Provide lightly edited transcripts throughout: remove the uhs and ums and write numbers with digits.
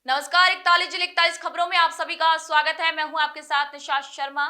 नमस्कार, 41 जिले 41 खबरों में आप सभी का स्वागत है। मैं हूं आपके साथ निशा शर्मा।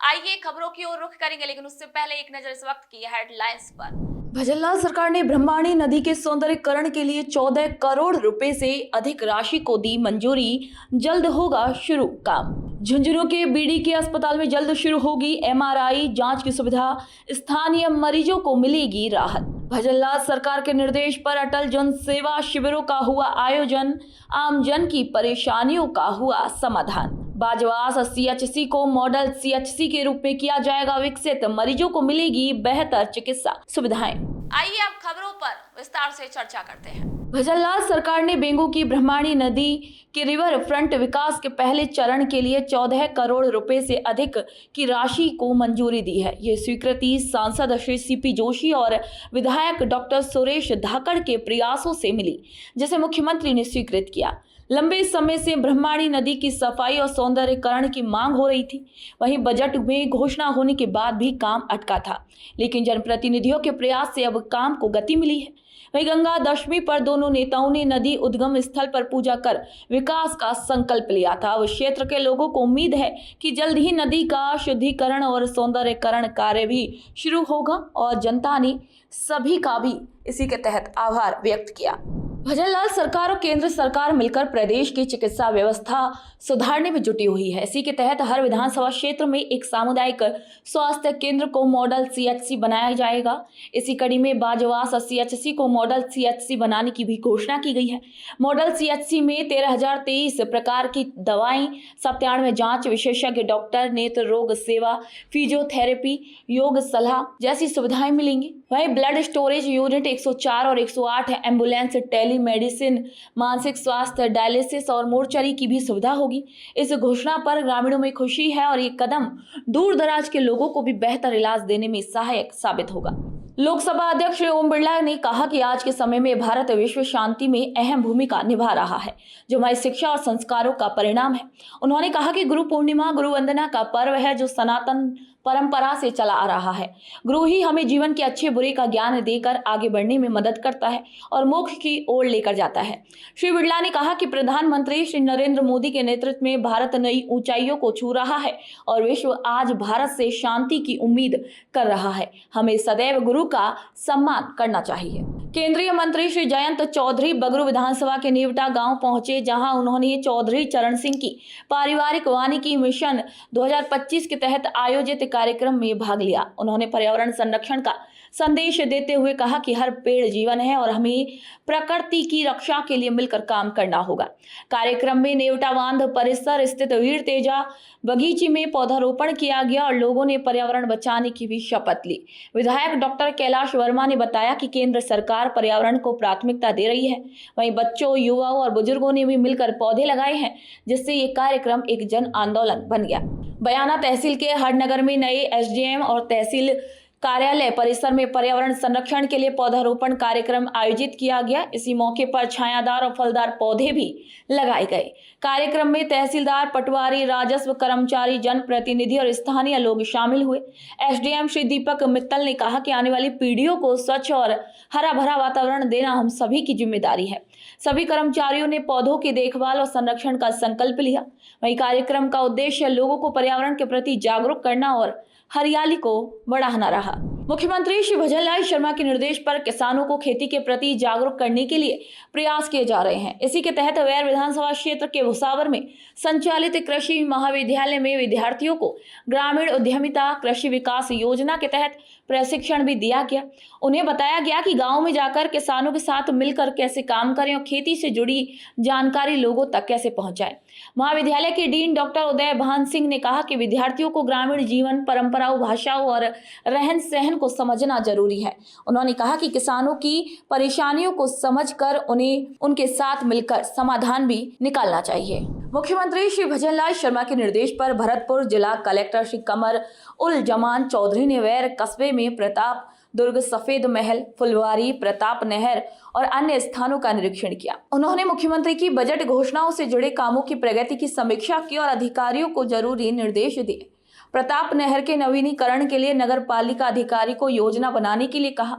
आइए खबरों की ओर रुख करेंगे, लेकिन उससे पहले एक नजर इस वक्त की हेडलाइंस पर। भजनलाल सरकार ने ब्रह्मणी नदी के सौंदर्यीकरण के लिए 14 करोड़ रुपए से अधिक राशि को दी मंजूरी। जल्द होगा शुरू काम। झुंझुनू के बीडी के अस्पताल में जल्द शुरू होगी एमआरआई जांच की सुविधा। स्थानीय मरीजों को मिलेगी राहत। भजनलाल सरकार के निर्देश पर अटल जन सेवा शिविरों का हुआ आयोजन। आम जन की परेशानियों का हुआ समाधान। बाजवास सीएचसी को मॉडल सीएचसी के रूप में किया जाएगा विकसित। मरीजों को मिलेगी बेहतर चिकित्सा सुविधाएं। आइए अब खबरों पर विस्तार से चर्चा करते हैं। भजनलाल सरकार ने बेंगू की ब्रह्मणी नदी के रिवर फ्रंट विकास के पहले चरण के लिए 14 करोड़ रुपए से अधिक की राशि को मंजूरी दी है। ये स्वीकृति सांसद श्री सीपी जोशी और विधायक डॉक्टर सुरेश धाकड़ के प्रयासों से मिली, जिसे मुख्यमंत्री ने स्वीकृत किया। लंबे समय से ब्रह्मणी नदी की सफाई और सौंदर्यीकरण की मांग हो रही थी। वहीं बजट में घोषणा होने के बाद भी काम अटका था, लेकिन जनप्रतिनिधियों के प्रयास से अब काम को गति मिली है। वहीं गंगा दशमी पर दोनों नेताओं ने नदी उद्गम स्थल पर पूजा कर विकास का संकल्प लिया था। उस क्षेत्र के लोगों को उम्मीद है कि जल्द ही नदी का शुद्धिकरण और सौंदर्यीकरण कार्य भी शुरू होगा और जनता ने सभी का भी इसी के तहत आभार व्यक्त किया। भजनलाल सरकार और केंद्र सरकार मिलकर प्रदेश की चिकित्सा व्यवस्था सुधारने में जुटी हुई है। इसी के तहत हर विधानसभा क्षेत्र में एक सामुदायिक स्वास्थ्य केंद्र को मॉडल सीएचसी बनाया जाएगा। इसी कड़ी में बाजवास सीएचसी को मॉडल सीएचसी बनाने की भी घोषणा की गई है। मॉडल सीएचसी में 13,023 प्रकार की दवाएं, 97 जांच, विशेषज्ञ डॉक्टर, नेत्र रोग सेवा, फिजियोथेरेपी, योग सलाह जैसी सुविधाएं मिलेंगी। वहीं ब्लड स्टोरेज यूनिट 104 और 108 एम्बुलेंस, टेलीमेडिसिन, मानसिक स्वास्थ्य, डायलिसिस और मोर्चरी की भी सुविधा होगी। इस घोषणा पर ग्रामीणों में खुशी है और ये कदम दूर दराज के लोगों को भी बेहतर इलाज देने में सहायक साबित होगा। लोकसभा अध्यक्ष ओम बिरला ने कहा कि आज के समय में भारत विश्व शांति में अहम भूमिका निभा रहा है, जो हमारी शिक्षा और संस्कारों का परिणाम है। उन्होंने कहा कि गुरु पूर्णिमा गुरु वंदना का पर्व है, जो सनातन परंपरा से चला आ रहा है। गुरु ही हमें जीवन के अच्छे बुरे का ज्ञान देकर आगे बढ़ने में मदद करता है और मोक्ष की ओर लेकर जाता है। श्री बिरला ने कहा कि प्रधानमंत्री श्री नरेंद्र मोदी के नेतृत्व में भारत नई ऊंचाइयों को छू रहा है और विश्व आज भारत से शांति की उम्मीद कर रहा है। हमें सदैव गुरु का सम्मान करना चाहिए। केंद्रीय मंत्री श्री जयंत चौधरी बगरू विधानसभा के नेवटा गांव पहुंचे, जहां उन्होंने चौधरी चरण सिंह की पारिवारिक वानिकी मिशन 2025 के तहत आयोजित कार्यक्रम में भाग लिया। उन्होंने पर्यावरण संरक्षण का संदेश देते हुए कहा कि हर पेड़ जीवन है और हमें प्रकृति की रक्षा के लिए मिलकर काम करना होगा। कार्यक्रम में नेवटा बांध परिसर स्थित वीर तेजा बगीचे में पौधारोपण किया गया और लोगों ने पर्यावरण बचाने की भी शपथ ली। विधायक डॉक्टर कैलाश वर्मा ने बताया कि केंद्र सरकार पर्यावरण को प्राथमिकता दे रही है। वहीं बच्चों, युवाओं और बुजुर्गों ने भी मिलकर पौधे लगाए हैं, जिससे ये कार्यक्रम एक जन आंदोलन बन गया। बयाना तहसील के हरनगर में नए एसडीएम और तहसील कार्यालय परिसर में पर्यावरण संरक्षण के लिए पौधारोपण कार्यक्रम आयोजित किया गया। इसी मौके पर छायादार और फलदार पौधे भी लगाए गए। कार्यक्रम में तहसीलदार, पटवारी, राजस्व कर्मचारी, जनप्रतिनिधि और स्थानीय लोग शामिल हुए। एसडीएम श्री दीपक मित्तल ने कहा कि आने वाली पीढ़ियों को स्वच्छ और हरा भरा वातावरण देना हम सभी की जिम्मेदारी है। सभी कर्मचारियों ने पौधों की देखभाल और संरक्षण का संकल्प लिया। वहीं कार्यक्रम का उद्देश्य लोगों को पर्यावरण के प्रति जागरूक करना और हरियाली को बढ़ाना रहा। मुख्यमंत्री श्री भजनलाल शर्मा के निर्देश पर किसानों को खेती के प्रति जागरूक करने के लिए प्रयास किए जा रहे हैं। इसी के तहत वैर विधानसभा क्षेत्र के भुसावर में संचालित कृषि महाविद्यालय में विद्यार्थियों को ग्रामीण उद्यमिता कृषि विकास योजना के तहत प्रशिक्षण भी दिया गया। उन्हें बताया गया कि गांव में जाकर किसानों के साथ मिलकर कैसे काम करें और खेती से जुड़ी जानकारी लोगों तक कैसे पहुंचाएं। महाविद्यालय के डीन डॉक्टर उदय भान सिंह ने कहा कि विद्यार्थियों को ग्रामीण जीवन, परंपराओं, भाषाओं और रहन सहन को समझना जरूरी है। उन्होंने कहा कि किसानों की परेशानियों को समझकर उन्हें उनके साथ मिलकर समाधान भी निकालना चाहिए। मुख्यमंत्री श्री भजनलाल शर्मा के निर्देश पर भरतपुर जिला कलेक्टर श्री कमर उल जमान चौधरी ने वैर कस्बे में प्रताप दुर्ग, सफेद महल, फुलवारी, प्रताप नहर और अन्य स्थानों का निरीक्षण किया। उन्होंने मुख्यमंत्री की बजट घोषणाओं से जुड़े कामों की प्रगति की समीक्षा की और अधिकारियों को जरूरी निर्देश दिए। प्रताप नहर के नवीनीकरण के लिए नगर पालिका अधिकारी को योजना बनाने के लिए कहा।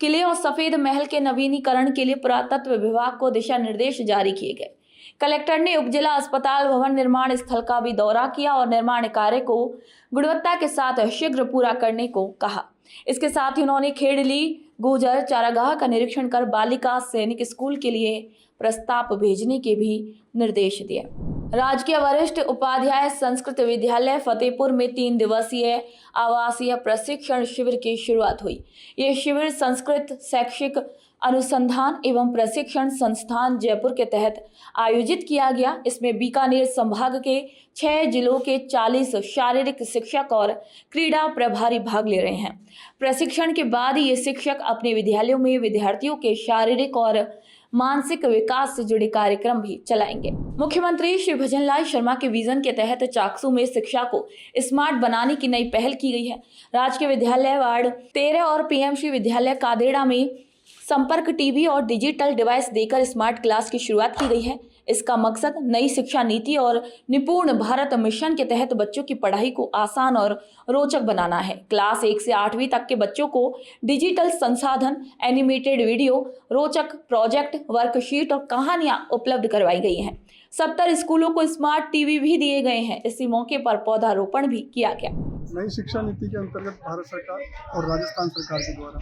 किले और सफेद महल के नवीनीकरण के लिए पुरातत्व विभाग को दिशा निर्देश जारी किए गए। कलेक्टर ने उपजिला अस्पताल भवन निर्माण स्थल का भी दौरा किया और निर्माण कार्य को गुणवत्ता के साथ शीघ्र पूरा करने को कहा। इसके साथ ही उन्होंने खेड़ली गुर्जर चारागाह का निरीक्षण कर बालिका सैनिक स्कूल के लिए प्रस्ताव भेजने के भी निर्देश दिए। राजकीय वरिष्ठ उपाध्याय संस्कृत विद्यालय फतेहपुर में 3 दिवसीय आवासीय प्रशिक्षण शिविर की शुरुआत हुई। ये शिविर संस्कृत शैक्षिक अनुसंधान एवं प्रशिक्षण संस्थान जयपुर के तहत आयोजित किया गया। इसमें बीकानेर संभाग के 6 जिलों के 40 शारीरिक शिक्षक और क्रीड़ा प्रभारी भाग ले रहे हैं। प्रशिक्षण के बाद ये शिक्षक अपने विद्यालयों में विद्यार्थियों के शारीरिक और मानसिक विकास से जुड़े कार्यक्रम भी चलाएंगे। मुख्यमंत्री श्री भजनलाल शर्मा के विजन के तहत चाकसू में शिक्षा को स्मार्ट बनाने की नई पहल की गई है। राजकीय विद्यालय वार्ड 13 और पीएमसी विद्यालय कादेड़ा में संपर्क टीवी और डिजिटल डिवाइस देकर स्मार्ट क्लास की शुरुआत की गई है। इसका मकसद नई शिक्षा नीति और निपुण भारत मिशन के तहत बच्चों की पढ़ाई को आसान और रोचक बनाना है। क्लास 1 से 8वीं तक के बच्चों को डिजिटल संसाधन, एनिमेटेड वीडियो, रोचक प्रोजेक्ट, वर्कशीट और कहानियां उपलब्ध करवाई गई हैं। 70 स्कूलों को स्मार्ट टीवी भी दिए गए हैं। इसी मौके पर पौधारोपण भी किया गया। नई शिक्षा नीति के अंतर्गत भारत सरकार और राजस्थान सरकार के द्वारा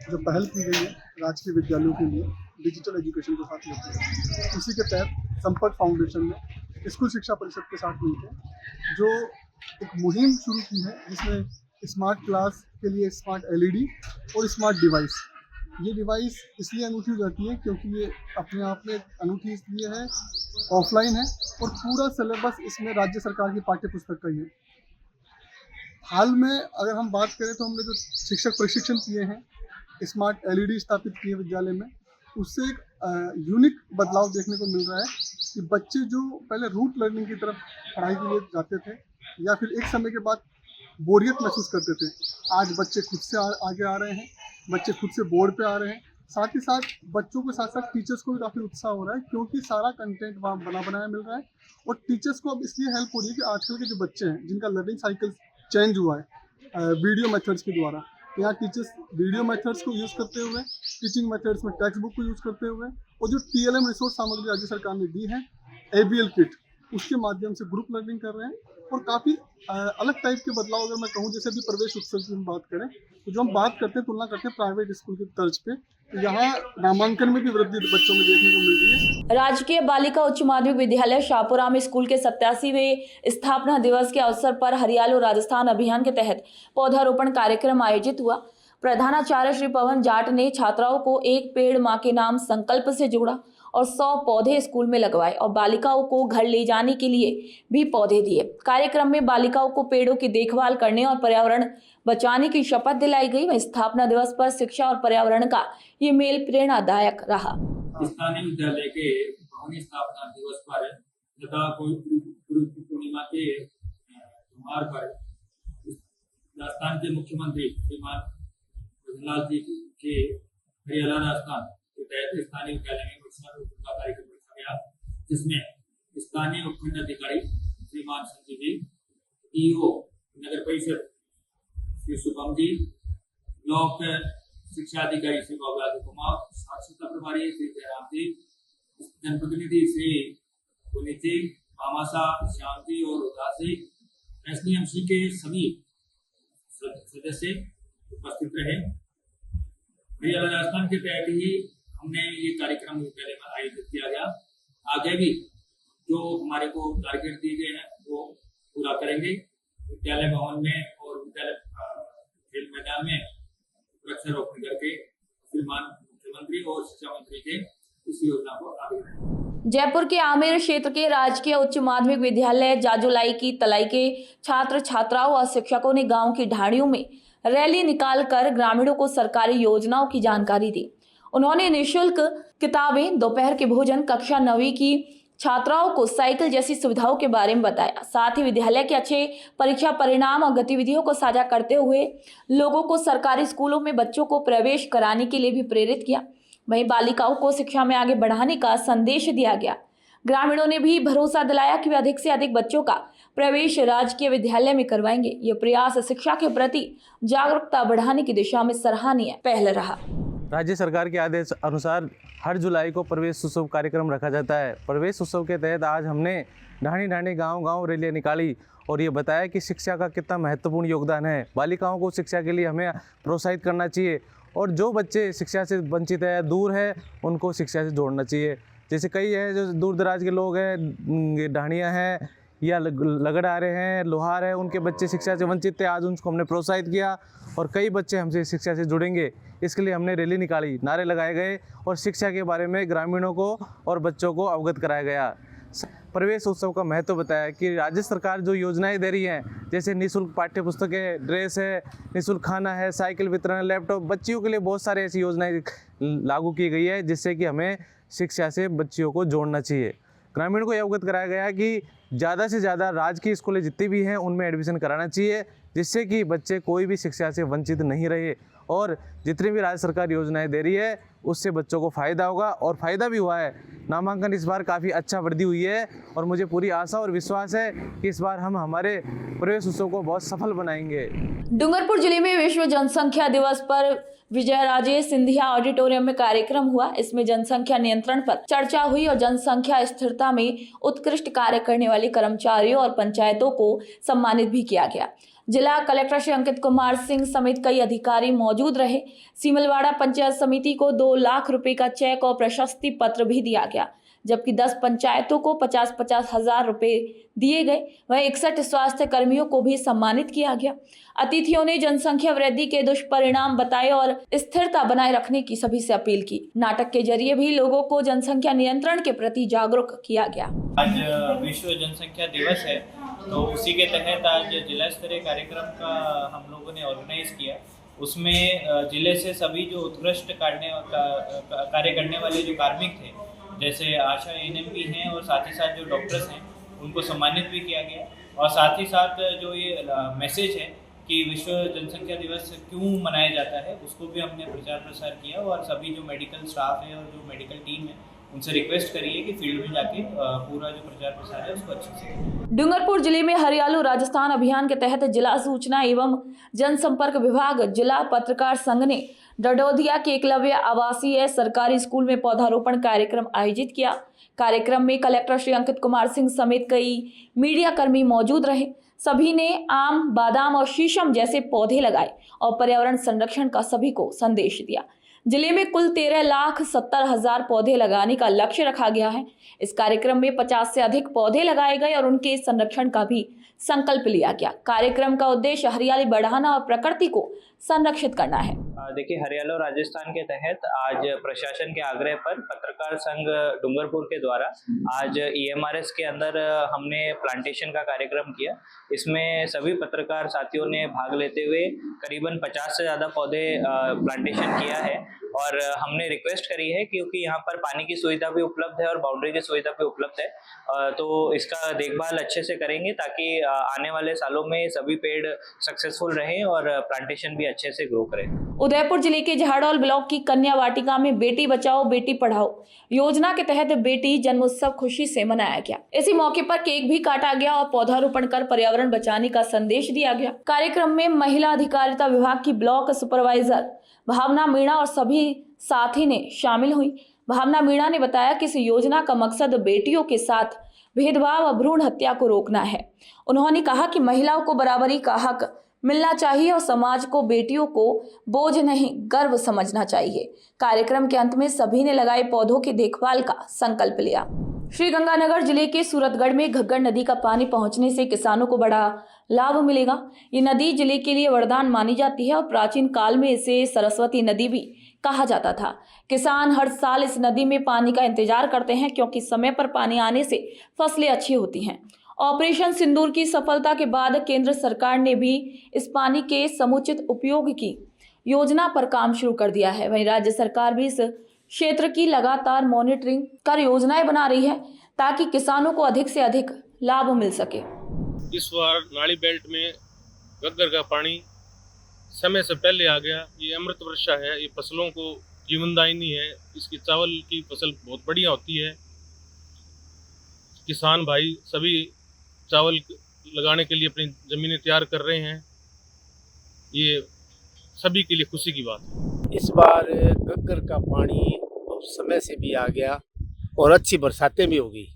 जो पहल की गई है राजकीय विद्यालयों के लिए डिजिटल एजुकेशन को साथ लेते हैं, उसी के तहत संपर्क फाउंडेशन ने स्कूल शिक्षा परिषद के साथ मिलकर जो एक मुहिम शुरू की है, जिसमें स्मार्ट क्लास के लिए स्मार्ट एलईडी और स्मार्ट डिवाइस। ये डिवाइस इसलिए अनूठी हो जाती है क्योंकि ये अपने आप में अनूठी इसलिए है, ऑफलाइन है और पूरा सिलेबस इसमें राज्य सरकार की पाठ्य पुस्तक का ही है। हाल में अगर हम बात करें तो हमने जो शिक्षक प्रशिक्षण किए हैं, स्मार्ट एलईडी स्थापित किए विद्यालय में, उससे एक यूनिक बदलाव देखने को मिल रहा है कि बच्चे जो पहले रूट लर्निंग की तरफ पढ़ाई के लिए जाते थे या फिर एक समय के बाद बोरियत महसूस करते थे, आज बच्चे खुद से आगे आ रहे हैं, बच्चे खुद से बोर्ड पे आ रहे हैं। साथ ही साथ बच्चों के साथ साथ टीचर्स को भी काफ़ी उत्साह हो रहा है क्योंकि सारा कंटेंट वहाँ बनाया मिल रहा है और टीचर्स को अब इसलिए हेल्प हो रही है कि आजकल के जो बच्चे हैं जिनका लर्निंग साइकिल चेंज हुआ है वीडियो मेथड्स के द्वारा, यहाँ टीचर्स वीडियो मेथड्स को यूज़ करते हुए, टीचिंग मेथड्स में टेक्स्ट बुक को यूज़ करते हुए और जो TLM रिसोर्स सामग्री राज्य सरकार ने दी है ABL किट, उसके माध्यम से ग्रुप लर्निंग कर रहे हैं और काफ़ी अलग टाइप के बदलाव अगर मैं कहूँ, जैसे अभी प्रवेश उत्सव की हम बात करें तो जो हम बात करते हैं तुलना करते हैं प्राइवेट स्कूल की तर्ज पे, तो यहाँ नामांकन में भी वृद्धि बच्चों में देखने को मिल रही है। राजकीय बालिका उच्च माध्यमिक विद्यालय शाहपुरा में स्कूल के 87वें स्थापना दिवस के अवसर पर हरियालो राजस्थान अभियान के तहत पौधारोपण कार्यक्रम आयोजित हुआ। प्रधानाचार्य श्री पवन जाट ने छात्राओं को एक पेड़ मां के नाम संकल्प से जोड़ा और 100 पौधे स्कूल में लगवाए और बालिकाओं को घर ले जाने के लिए भी पौधे दिए। कार्यक्रम में बालिकाओं को पेड़ों की देखभाल करने और पर्यावरण बचाने की शपथ दिलाई गई। वहीं स्थापना दिवस पर शिक्षा और पर्यावरण का ये मेल प्रेरणादायक रहा। स्थानीय विद्यालय के भवन स्थापना दिवस पर तथा गुरु पूर्णिमा के त्योहार पर राजस्थान के मुख्यमंत्री श्रीमान भजनलाल जी के हरियाणा राजस्थान के तहत स्थानीय विद्यालय में वृक्षारोपण का कार्यक्रम रखा गया, जिसमें स्थानीय उपखंड अधिकारी श्रीमान संजय जी, EO नगर परिषद श्री शुभम जी, ब्लॉक शिक्षा अधिकारी श्री बाबूलाल कुमार, साक्षरता प्रभारी श्री जयराम जी, जनप्रतिनिधि श्री पुनीत जी, मामासा श्याम जी और उदास जी, SDMC के सभी सदस्य उपस्थित रहे। हरियाणा राजस्थान के तहत ही हमने ये कार्यक्रम विद्यालय में आयोजित किया गया। आगे भी जो हमारे को टारगेट दिए गए हैं वो पूरा करेंगे। विद्यालय भवन में और विद्यालय खेल मैदान में वृक्षारोपण करके श्रीमान मुख्यमंत्री और शिक्षा मंत्री के इस योजना को आगे बढ़ाएंगे। जयपुर के आमेर क्षेत्र के राजकीय उच्च माध्यमिक विद्यालय जाजुलाई की तलाई के छात्र छात्राओं और शिक्षकों ने गांव की ढाणियों में रैली निकालकर ग्रामीणों को सरकारी योजनाओं की जानकारी दी। उन्होंने निःशुल्क किताबें, दोपहर के भोजन, कक्षा 9वीं की छात्राओं को साइकिल जैसी सुविधाओं के बारे में बताया। साथ ही विद्यालय के अच्छे परीक्षा परिणाम और गतिविधियों को साझा करते हुए लोगों को सरकारी स्कूलों में बच्चों को प्रवेश कराने के लिए भी प्रेरित किया। वहीं बालिकाओं को शिक्षा में आगे बढ़ाने का संदेश दिया गया। ग्रामीणों ने भी भरोसा दिलाया कि वे अधिक से अधिक बच्चों का प्रवेश राजकीय विद्यालय में करवाएंगे। ये प्रयास शिक्षा के प्रति जागरूकता बढ़ाने की दिशा में सराहनीय पहल रहा। राज्य सरकार के आदेश अनुसार हर जुलाई को प्रवेश उत्सव कार्यक्रम रखा जाता है। प्रवेश उत्सव के तहत आज हमने ढाणी ढाणी गांव रैलियाँ निकाली और ये बताया कि शिक्षा का कितना महत्वपूर्ण योगदान है। बालिकाओं को शिक्षा के लिए हमें प्रोत्साहित करना चाहिए और जो बच्चे शिक्षा से वंचित है, दूर है, उनको शिक्षा से जोड़ना चाहिए। जैसे कई है जो दूर दराज के लोग हैं, ढाणियाँ हैं या लगड़ारे हैं, लोहार है, उनके बच्चे शिक्षा से वंचित थे। आज उनको हमने प्रोत्साहित किया और कई बच्चे हमसे शिक्षा से जुड़ेंगे। इसके लिए हमने रैली निकाली, नारे लगाए गए और शिक्षा के बारे में ग्रामीणों को और बच्चों को अवगत कराया गया। प्रवेश उत्सव का महत्व बताया कि राज्य सरकार जो योजनाएं दे रही हैं, जैसे निःशुल्क पाठ्य पुस्तकें, ड्रेस है, निःशुल्क खाना है, साइकिल वितरण, लैपटॉप, बच्चियों के लिए बहुत सारे ऐसी योजनाएं लागू की गई है जिससे कि हमें शिक्षा से बच्चियों को जोड़ना चाहिए। ग्रामीण को यह अवगत कराया गया कि ज़्यादा से ज़्यादा राजकीय स्कूलें जितनी भी हैं उनमें एडमिशन कराना चाहिए जिससे कि बच्चे कोई भी शिक्षा से वंचित नहीं रहे और जितनी भी राज्य सरकार योजनाएं दे रही है उससे बच्चों को फ़ायदा होगा और फ़ायदा भी हुआ है। नामांकन इस बार काफ़ी अच्छा वृद्धि हुई है और मुझे पूरी आशा और विश्वास है कि इस बार हम हमारे प्रवेश उत्सव को बहुत सफल बनाएंगे। डूंगरपुर जिले में विश्व जनसंख्या दिवस पर विजयराजे सिंधिया ऑडिटोरियम में कार्यक्रम हुआ। इसमें जनसंख्या नियंत्रण पर चर्चा हुई और जनसंख्या स्थिरता में उत्कृष्ट कार्य करने वाले कर्मचारियों और पंचायतों को सम्मानित भी किया गया। जिला कलेक्टर श्री अंकित कुमार सिंह समेत कई अधिकारी मौजूद रहे। सीमलवाड़ा पंचायत समिति को 2 लाख रुपए का चेक और प्रशस्ति पत्र भी दिया गया, जबकि 10 पंचायतों को 50-50 हजार रुपए दिए गए। वहीं 61 स्वास्थ्य कर्मियों को भी सम्मानित किया गया। अतिथियों ने जनसंख्या वृद्धि के दुष्परिणाम बताए और स्थिरता बनाए रखने की सभी से अपील की। नाटक के जरिए भी लोगों को जनसंख्या नियंत्रण के प्रति जागरूक किया गया। आज विश्व जनसंख्या दिवस है, तो उसी के तहत आज जिला स्तरीय कार्यक्रम का हम लोगों ने ऑर्गेनाइज किया। उसमें जिले से सभी जो उत्कृष्ट कार्य करने वाले जो कार्मिक थे, जैसे आशा एएनएम हैं और साथ ही साथ जो डॉक्टर्स हैं, उनको सम्मानित भी किया गया। और साथ ही साथ जो ये मैसेज है कि विश्व जनसंख्या दिवस क्यों मनाया जाता है, उसको भी हमने प्रचार प्रसार किया। और सभी जो मेडिकल स्टाफ है और जो मेडिकल टीम है, उनसे रिक्वेस्ट करिए कि फील्ड में जाके पूरा जो प्रचार प्रसार है उसको अच्छे से करें। डूंगरपुर जिले में हरियालो राजस्थान अभियान के तहत जिला सूचना एवं जनसंपर्क विभाग, जिला पत्रकार संघ ने डडोदिया के एकलव्य आवासीय सरकारी स्कूल में पौधारोपण कार्यक्रम आयोजित किया। कार्यक्रम में कलेक्टर श्री अंकित कुमार सिंह समेत कई मीडिया कर्मी मौजूद रहे। सभी ने आम, बादाम और शीशम जैसे पौधे लगाए और पर्यावरण संरक्षण का सभी को संदेश दिया। जिले में कुल 13,70,000 पौधे लगाने का लक्ष्य रखा गया है। इस कार्यक्रम में 50 से अधिक पौधे लगाए गए और उनके संरक्षण का भी संकल्प लिया गया। कार्यक्रम का उद्देश्य हरियाली बढ़ाना और प्रकृति को संरक्षित करना है। देखिए, हरियालो राजस्थान के तहत आज प्रशासन के आग्रह पर पत्रकार संघ डूंगरपुर के द्वारा आज EMRS के अंदर हमने प्लांटेशन का कार्यक्रम किया। इसमें सभी पत्रकार साथियों ने भाग लेते हुए करीबन 50 से ज़्यादा पौधे प्लांटेशन किया है। और हमने रिक्वेस्ट करी है क्योंकि यहाँ पर पानी की सुविधा भी उपलब्ध है और बाउंड्री की सुविधा भी उपलब्ध है, तो इसका देखभाल अच्छे से करेंगे ताकि आने वाले सालों में सभी पेड़ सक्सेसफुल रहें और प्लांटेशन भी अच्छे से ग्रो करें। उदयपुर जिले के झाड़ौल ब्लॉक की कन्या वाटिका में बेटी बचाओ बेटी पढ़ाओ योजना के तहत बेटी जन्मोत्सव खुशी से मनाया गया। इसी मौके पर केक भी काटा गया और पौधारोपण कर पर्यावरण बचाने का संदेश दिया गया। कार्यक्रम में महिला अधिकारिता विभाग की ब्लॉक सुपरवाइजर भावना मीणा और सभी साथी ने शामिल हुई। भावना मीणा ने बताया कि इस योजना का मकसद बेटियों के साथ भेदभाव और भ्रूण हत्या को रोकना है। उन्होंने कहा कि महिलाओं को बराबरी का हक मिलना चाहिए और समाज को बेटियों को बोझ नहीं गर्व समझना चाहिए। कार्यक्रम के अंत में सभी ने लगाए पौधों की देखभाल का संकल्प लिया। श्रीगंगानगर जिले के सूरतगढ़ में घग्गर नदी का पानी पहुंचने से किसानों को बड़ा लाभ मिलेगा। ये नदी जिले के लिए वरदान मानी जाती है और प्राचीन काल में इसे सरस्वती नदी भी कहा जाता था। किसान हर साल इस नदी में पानी का इंतजार करते हैं क्योंकि समय पर पानी आने से फसलें अच्छी होती हैं। ऑपरेशन सिंदूर की सफलता के बाद केंद्र सरकार ने भी इस पानी के समुचित उपयोग की योजना पर काम शुरू कर दिया है। वहीं राज्य सरकार भी इस क्षेत्र की लगातार मॉनिटरिंग कर योजनाएं बना रही है ताकि किसानों को अधिक से अधिक लाभ मिल सके। इस बार नाली बेल्ट में घग्गर का पानी समय से पहले आ गया। ये अमृत वर्षा है, ये फसलों को जीवनदायिनी है। इसकी चावल की फसल बहुत बढ़िया होती है। किसान भाई सभी चावल लगाने के लिए अपनी ज़मीनें तैयार कर रहे हैं। ये सभी के लिए खुशी की बात है। इस बार घग्गर का पानी समय से भी आ गया और अच्छी बरसातें भी हो गई।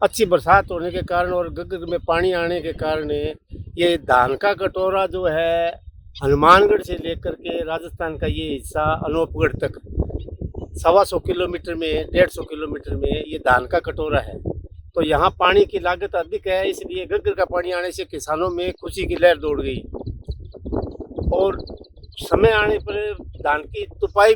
अच्छी बरसात होने के कारण और घग्गर में पानी आने के कारण ये धान का कटोरा जो है हनुमानगढ़ से लेकर के राजस्थान का ये हिस्सा अनूपगढ़ तक 125 किलोमीटर में 150 किलोमीटर में ये धान का कटोरा है। तो यहाँ पानी की लागत अधिक है, इसलिए घग्गर का पानी आने से किसानों में खुशी की लहर दौड़ गई और समय आने पर धान की रोपाई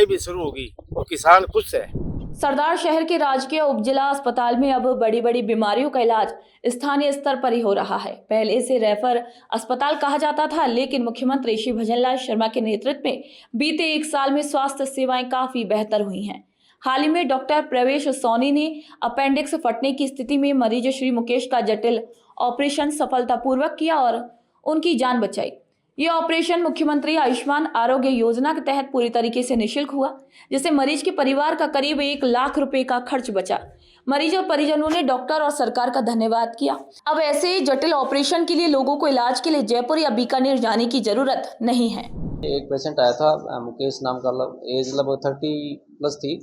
भी शुरू होगी और किसान खुश है। सरदार शहर के राजकीय उपजिला अस्पताल में अब बड़ी बड़ी बीमारियों का इलाज स्थानीय स्तर पर ही हो रहा है। पहले इसे रेफर अस्पताल कहा जाता था, लेकिन मुख्यमंत्री श्री भजनलाल शर्मा के नेतृत्व में बीते 1 साल में स्वास्थ्य सेवाएं काफी बेहतर हुई हैं। हाल ही में डॉक्टर प्रवेश सोनी ने अपेंडिक्स फटने की स्थिति में मरीज श्री मुकेश का जटिल ऑपरेशन सफलतापूर्वक किया और उनकी जान बचाई। ये ऑपरेशन मुख्यमंत्री आयुष्मान आरोग्य योजना के तहत पूरी तरीके से निःशुल्क हुआ, जिससे मरीज के परिवार का करीब 1 लाख रुपए का खर्च बचा। मरीज और परिजनों ने डॉक्टर और सरकार का धन्यवाद किया। अब ऐसे जटिल ऑपरेशन के लिए लोगों को इलाज के लिए जयपुर या बीकानेर जाने की जरूरत नहीं है। एक पेशेंट आया था मुकेश नाम का, एज लगभग 30+ थी।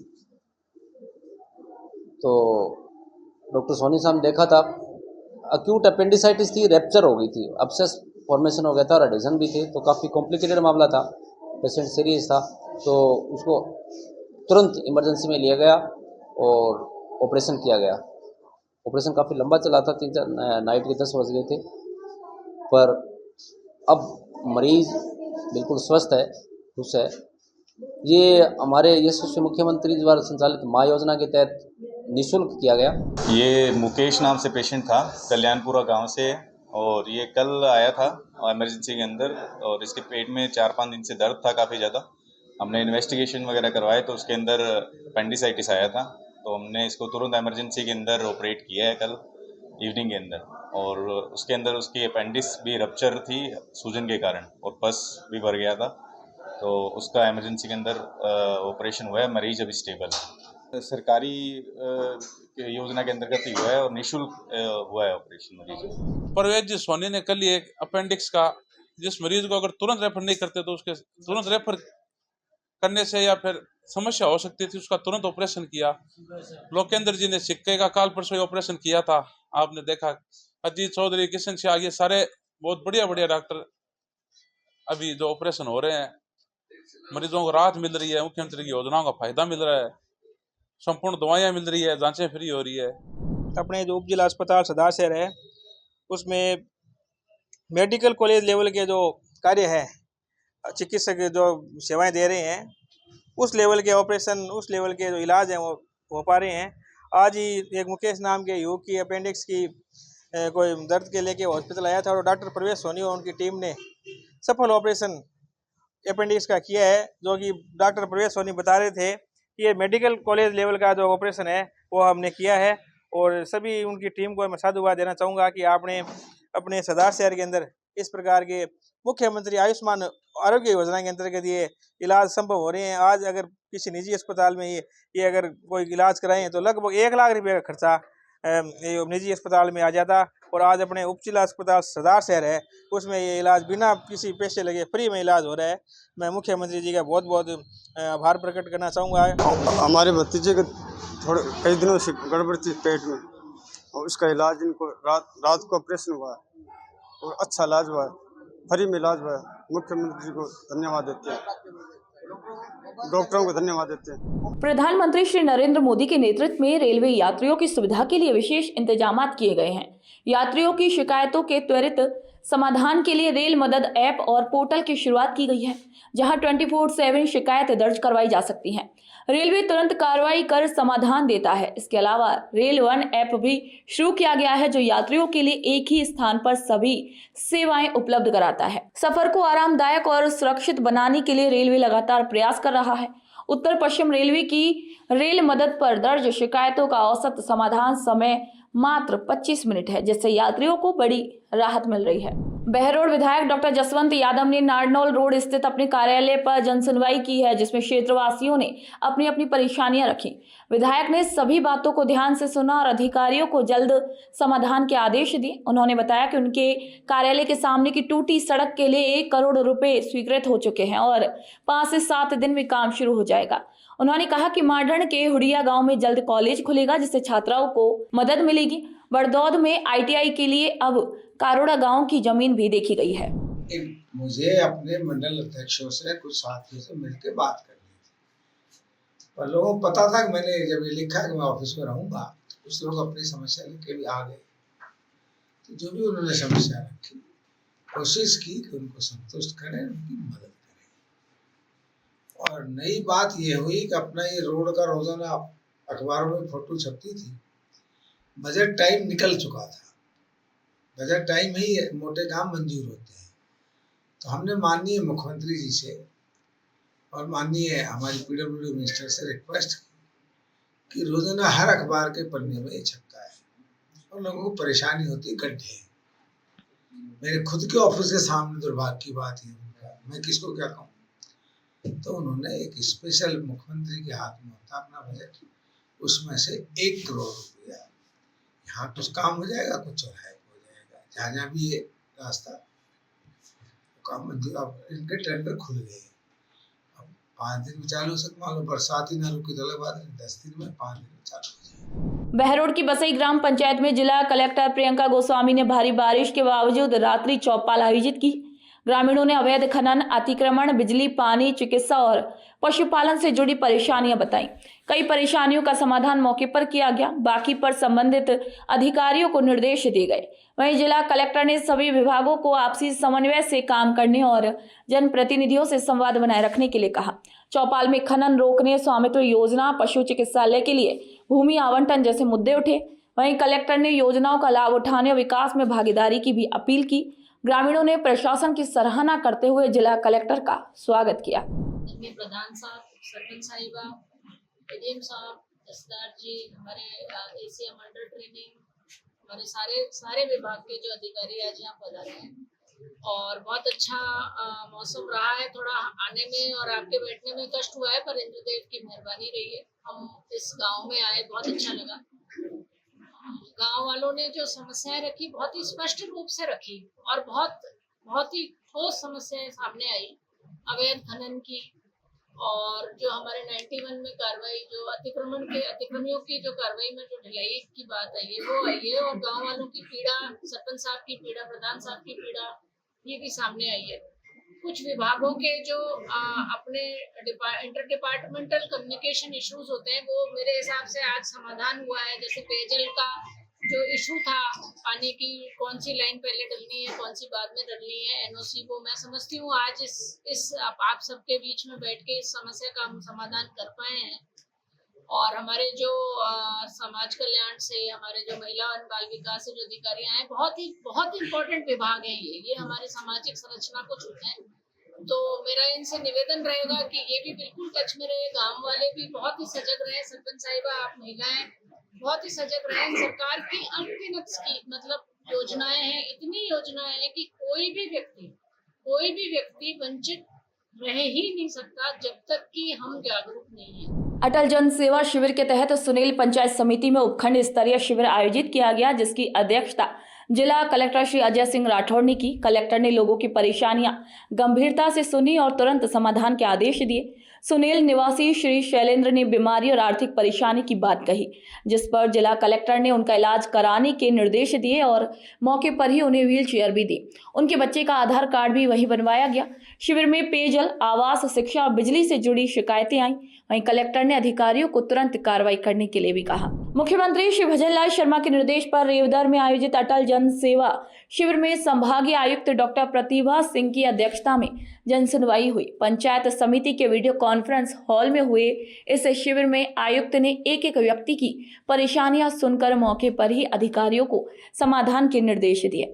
तो डॉक्टर सोनी साहब ने देखा था, अक्यूट अपेंडिसाइटिस थी, रैप्चर हो गई थी, अब्सेस फॉर्मेशन हो गया था और एडिशन भी थे। तो काफ़ी कॉम्प्लिकेटेड मामला था, पेशेंट सीरियस था। तो उसको तुरंत इमरजेंसी में लिया गया और ऑपरेशन किया गया। ऑपरेशन काफ़ी लंबा चला था, 3-4 नाइट के 10 बज गए थे। पर अब मरीज बिल्कुल स्वस्थ है, खुश है। ये हमारे यशस्वी मुख्यमंत्री द्वारा संचालित माँ योजना के तहत निःशुल्क किया गया। ये मुकेश नाम से पेशेंट था, कल्याणपुरा गांव से, और ये कल आया था इमरजेंसी के अंदर और इसके पेट में 4-5 दिन से दर्द था काफ़ी ज़्यादा। हमने इन्वेस्टिगेशन वगैरह करवाए तो उसके अंदर अपेंडिसाइटिस आया था। तो हमने इसको तुरंत इमरजेंसी के अंदर ऑपरेट किया है कल इवनिंग के अंदर, और उसके अंदर उसकी अपेंडिक्स भी रप्चर थी सूजन के कारण और पस भी भर गया था। तो उसका इमरजेंसी के अंदर ऑपरेशन हुआ है। मरीज अभी स्टेबल है। सरकारी योजना के अंतर्गत ही हुआ है और निःशुल्क हुआ है ऑपरेशन मरीज। परवेज जी सोनी ने कल एक अपेंडिक्स का, जिस मरीज को अगर तुरंत रेफर नहीं करते तो उसके तुरंत रेफर करने से या फिर समस्या हो सकती थी, उसका तुरंत ऑपरेशन किया। लोकेंद्र जी ने सिक्के का काल परसों ऑपरेशन किया था, आपने देखा। अजीत चौधरी, किशन शाह, ये सारे बहुत बढ़िया डॉक्टर अभी जो ऑपरेशन हो रहे हैं, मरीजों को राहत मिल रही है, मुख्यमंत्री की योजनाओं का फायदा मिल रहा है, संपूर्ण दवाइयाँ मिल रही है, जांचें फ्री हो रही है। अपने जो उपजिला अस्पताल सरदार शहर है उसमें मेडिकल कॉलेज लेवल के जो कार्य है, चिकित्सक जो सेवाएं दे रहे हैं, उस लेवल के ऑपरेशन, उस लेवल के जो इलाज हैं वो हो पा रहे हैं। आज ही एक मुकेश नाम के युवक की अपेंडिक्स की कोई दर्द के लेके हॉस्पिटल आया था और डॉक्टर प्रवेश सोनी और उनकी टीम ने सफल ऑपरेशन अपेंडिक्स का किया है। जो कि डॉक्टर प्रवेश सोनी बता रहे थे कि ये मेडिकल कॉलेज लेवल का जो ऑपरेशन है वो हमने किया है और सभी उनकी टीम को मैं साधुवाद देना चाहूँगा कि आपने अपने सरदार शहर के अंदर इस प्रकार के मुख्यमंत्री आयुष्मान आरोग्य योजना के अंतर्गत ये इलाज संभव हो रहे हैं। आज अगर किसी निजी अस्पताल में ये अगर कोई इलाज कराएं तो लगभग 1 लाख रुपये का खर्चा निजी अस्पताल में आ जाता, और आज अपने उपजिला अस्पताल सरदार शहर है उसमें ये इलाज बिना किसी पैसे लगे फ्री में इलाज हो रहा है। मैं मुख्यमंत्री जी का बहुत बहुत आभार प्रकट करना चाहूँगा। हमारे भतीजे के थोड़े कई दिनों से गड़बड़ थी पेट में और उसका इलाज इनको रात को ऑपरेशन हुआ है और अच्छा इलाज हुआ है, फ्री में इलाज हुआ है। मुख्यमंत्री जी को धन्यवाद देते हैं, डॉक्टरों को धन्यवाद देते हैं। प्रधानमंत्री श्री नरेंद्र मोदी के नेतृत्व में रेलवे यात्रियों की सुविधा के लिए विशेष इंतजाम किए गए हैं। यात्रियों की शिकायतों के त्वरित समाधान के लिए रेल मदद ऐप और पोर्टल की शुरुआत की गई है, जहां 24/7 शिकायत दर्ज करवाई जा सकती हैं। रेलवे तुरंत कार्रवाई कर समाधान देता है। इसके अलावा रेल वन ऐप भी शुरू किया गया है, जो यात्रियों के लिए एक ही स्थान पर सभी सेवाएं उपलब्ध कराता है। सफर को आरामदायक और सुरक्षित बनाने के लिए रेलवे लगातार प्रयास कर रहा है। उत्तर पश्चिम रेलवे की रेल मदद पर दर्ज शिकायतों का औसत समाधान समय मात्र 25 मिनट है, जिससे यात्रियों को बड़ी राहत मिल रही है। बहरोड विधायक डॉक्टर जसवंत यादव ने नारनौल रोड स्थित अपने कार्यालय पर जनसुनवाई की है, जिसमें क्षेत्रवासियों ने अपनी अपनी परेशानियां रखी। विधायक ने सभी बातों को ध्यान से सुना और अधिकारियों को जल्द समाधान के आदेश दिए। उन्होंने बताया कि उनके कार्यालय के सामने की टूटी सड़क के लिए 1 करोड़ रुपए स्वीकृत हो चुके हैं और 5 से 7 दिन में काम शुरू हो जाएगा। उन्होंने कहा कि माडर्ण के हुडिया गांव में जल्द कॉलेज खुलेगा, जिससे छात्राओं को मदद मिलेगी। बड़दौद में ITI के लिए अब कारोड़ा गांव की जमीन भी देखी गई है। मुझे अपने मंडल अध्यक्षों से कुछ साथियों से मिलकर बात करनी थी, पर लोगों को पता था कि मैंने जब ये लिखा कि मैं ऑफिस में रहूंगा, तो कुछ लोग अपनी समस्या लेके भी आ गए। तो जो भी उन्होंने समस्या रखी, कोशिश की कि उनको संतुष्ट करें, उनकी मदद करें। और नई बात ये हुई कि अपना ये रोड का रोजाना अखबारों में फोटो छपती थी, बजट टाइम निकल चुका था। बजट टाइम ही मोटे काम मंजूर होते हैं। तो हमने माननीय मुख्यमंत्री जी से और माननीय हमारी PWD मिनिस्टर से रिक्वेस्ट की कि रोजाना हर अखबार के पन्ने में ये छपता है और लोगों को परेशानी होती है, गड्ढे। मेरे खुद के ऑफिस के सामने दुर्भाग्य की बात है, मैं किसको क्या कहूँ। तो उन्होंने एक स्पेशल मुख्यमंत्री के हाथ में होता अपना बजट, उसमें से 1 करोड़ रुपया, यहाँ कुछ काम हो जाएगा, कुछ चौराहे जहाँ जहाँ भी ये रास्ता काम मंजूर। अब इनके टेंडर खुल गए, अब 5 दिन में चालू हो सकता, मान लो बरसात ही ना रुकी तो अलग बात है, 10 दिन में 5 दिन में चालू हो जाए। बहरोड की बसई ग्राम पंचायत में जिला कलेक्टर प्रियंका गोस्वामी ने भारी बारिश के बावजूद रात्रि चौपाल आयोजित की। ग्रामीणों ने अवैध खनन, अतिक्रमण, बिजली, पानी, चिकित्सा और पशुपालन से जुड़ी परेशानियां बताई। कई परेशानियों का समाधान मौके पर किया गया, बाकी पर संबंधित अधिकारियों को निर्देश दिए गए। वहीं जिला कलेक्टर ने सभी विभागों को आपसी समन्वय से काम करने और जनप्रतिनिधियों से संवाद बनाए रखने के लिए कहा। चौपाल में खनन रोकने, स्वामित्व योजना, पशु चिकित्सालय के लिए भूमि आवंटन जैसे मुद्दे उठे। वहीं कलेक्टर ने योजनाओं का लाभ उठाने और विकास में भागीदारी की भी अपील की। ग्रामीणों ने प्रशासन की सराहना करते हुए जिला कलेक्टर का स्वागत किया। प्रधान साहब, सरपंच साहिबा, ADM साहब, तहसीलदार जी, हमारे ACM अंडर ट्रेनिंग, हमारे सारे विभाग के जो अधिकारी आज यहाँ पधारे हैं और बहुत अच्छा मौसम रहा है। थोड़ा आने में और आपके बैठने में कष्ट हुआ है, पर इंद्रदेव की मेहरबानी रही है। हम इस गांव में आए, बहुत अच्छा लगा। गांव वालों ने जो समस्याएं रखी बहुत ही स्पष्ट रूप से रखी और बहुत ही ठोस समस्याएं सामने आई। अवैध खनन की और जो हमारे 91 में कार्रवाई, जो अतिक्रमियों की जो कार्रवाई में जो ढिलाई की बात आई है वो आई है। और गांव वालों की पीड़ा, सरपंच साहब की पीड़ा, प्रधान साहब की पीड़ा, ये भी सामने आई है। कुछ विभागों के जो अपने इंटर डिपार्टमेंटल कम्युनिकेशन इश्यूज होते हैं, वो मेरे हिसाब से आज समाधान हुआ है। जैसे पेयजल का जो इशू था, पानी की कौन सी लाइन पहले डलनी है, कौन सी बाद में डलनी है, NOC वो मैं समझती हूँ आज इस आप सबके बीच में बैठ के इस समस्या का हम समाधान कर पाए हैं। और हमारे जो समाज कल्याण से, हमारे जो महिला और बाल विकास से जो अधिकारी आए, बहुत इम्पोर्टेंट विभाग है ये हमारे सामाजिक संरचना को छूते हैं। तो मेरा इनसे निवेदन रहेगा कि ये भी बिल्कुल टच में रहे, गांव वाले भी बहुत ही सजग रहे, सरपंच साहिबा, आप महिलाएं बहुत ही सजग रहे। सरकार की अनगिनत मतलब योजनाएं हैं, इतनी योजनाएं हैं कि कोई भी व्यक्ति वंचित रह ही नहीं सकता जब तक कि हम जागरूक नहीं हैं। अटल जन सेवा शिविर के तहत सुनील पंचायत समिति में उपखंड स्तरीय शिविर आयोजित किया गया, जिसकी अध्यक्षता जिला कलेक्टर श्री अजय सिंह राठौड़ ने की। कलेक्टर ने लोगों की परेशानियां गंभीरता से सुनी और तुरंत समाधान के आदेश दिए। सुनील निवासी श्री शैलेंद्र ने बीमारी और आर्थिक परेशानी की बात कही, जिस पर जिला कलेक्टर ने उनका इलाज कराने के निर्देश दिए और मौके पर ही उन्हें व्हील चेयर भी दी। उनके बच्चे का आधार कार्ड भी वहीं बनवाया गया। शिविर में पेयजल, आवास, शिक्षा और बिजली से जुड़ी शिकायतें आईं। वहीं कलेक्टर ने अधिकारियों को तुरंत कार्रवाई करने के लिए भी कहा। मुख्यमंत्री श्री भजनलाल शर्मा के निर्देश पर रेवदर में आयोजित अटल जन सेवा शिविर में संभागीय आयुक्त डॉक्टर प्रतिभा सिंह की अध्यक्षता में जनसुनवाई हुई। पंचायत समिति के वीडियो कॉन्फ्रेंस हॉल में हुए इस शिविर में आयुक्त ने एक व्यक्ति की परेशानियां सुनकर मौके पर ही अधिकारियों को समाधान के निर्देश दिए।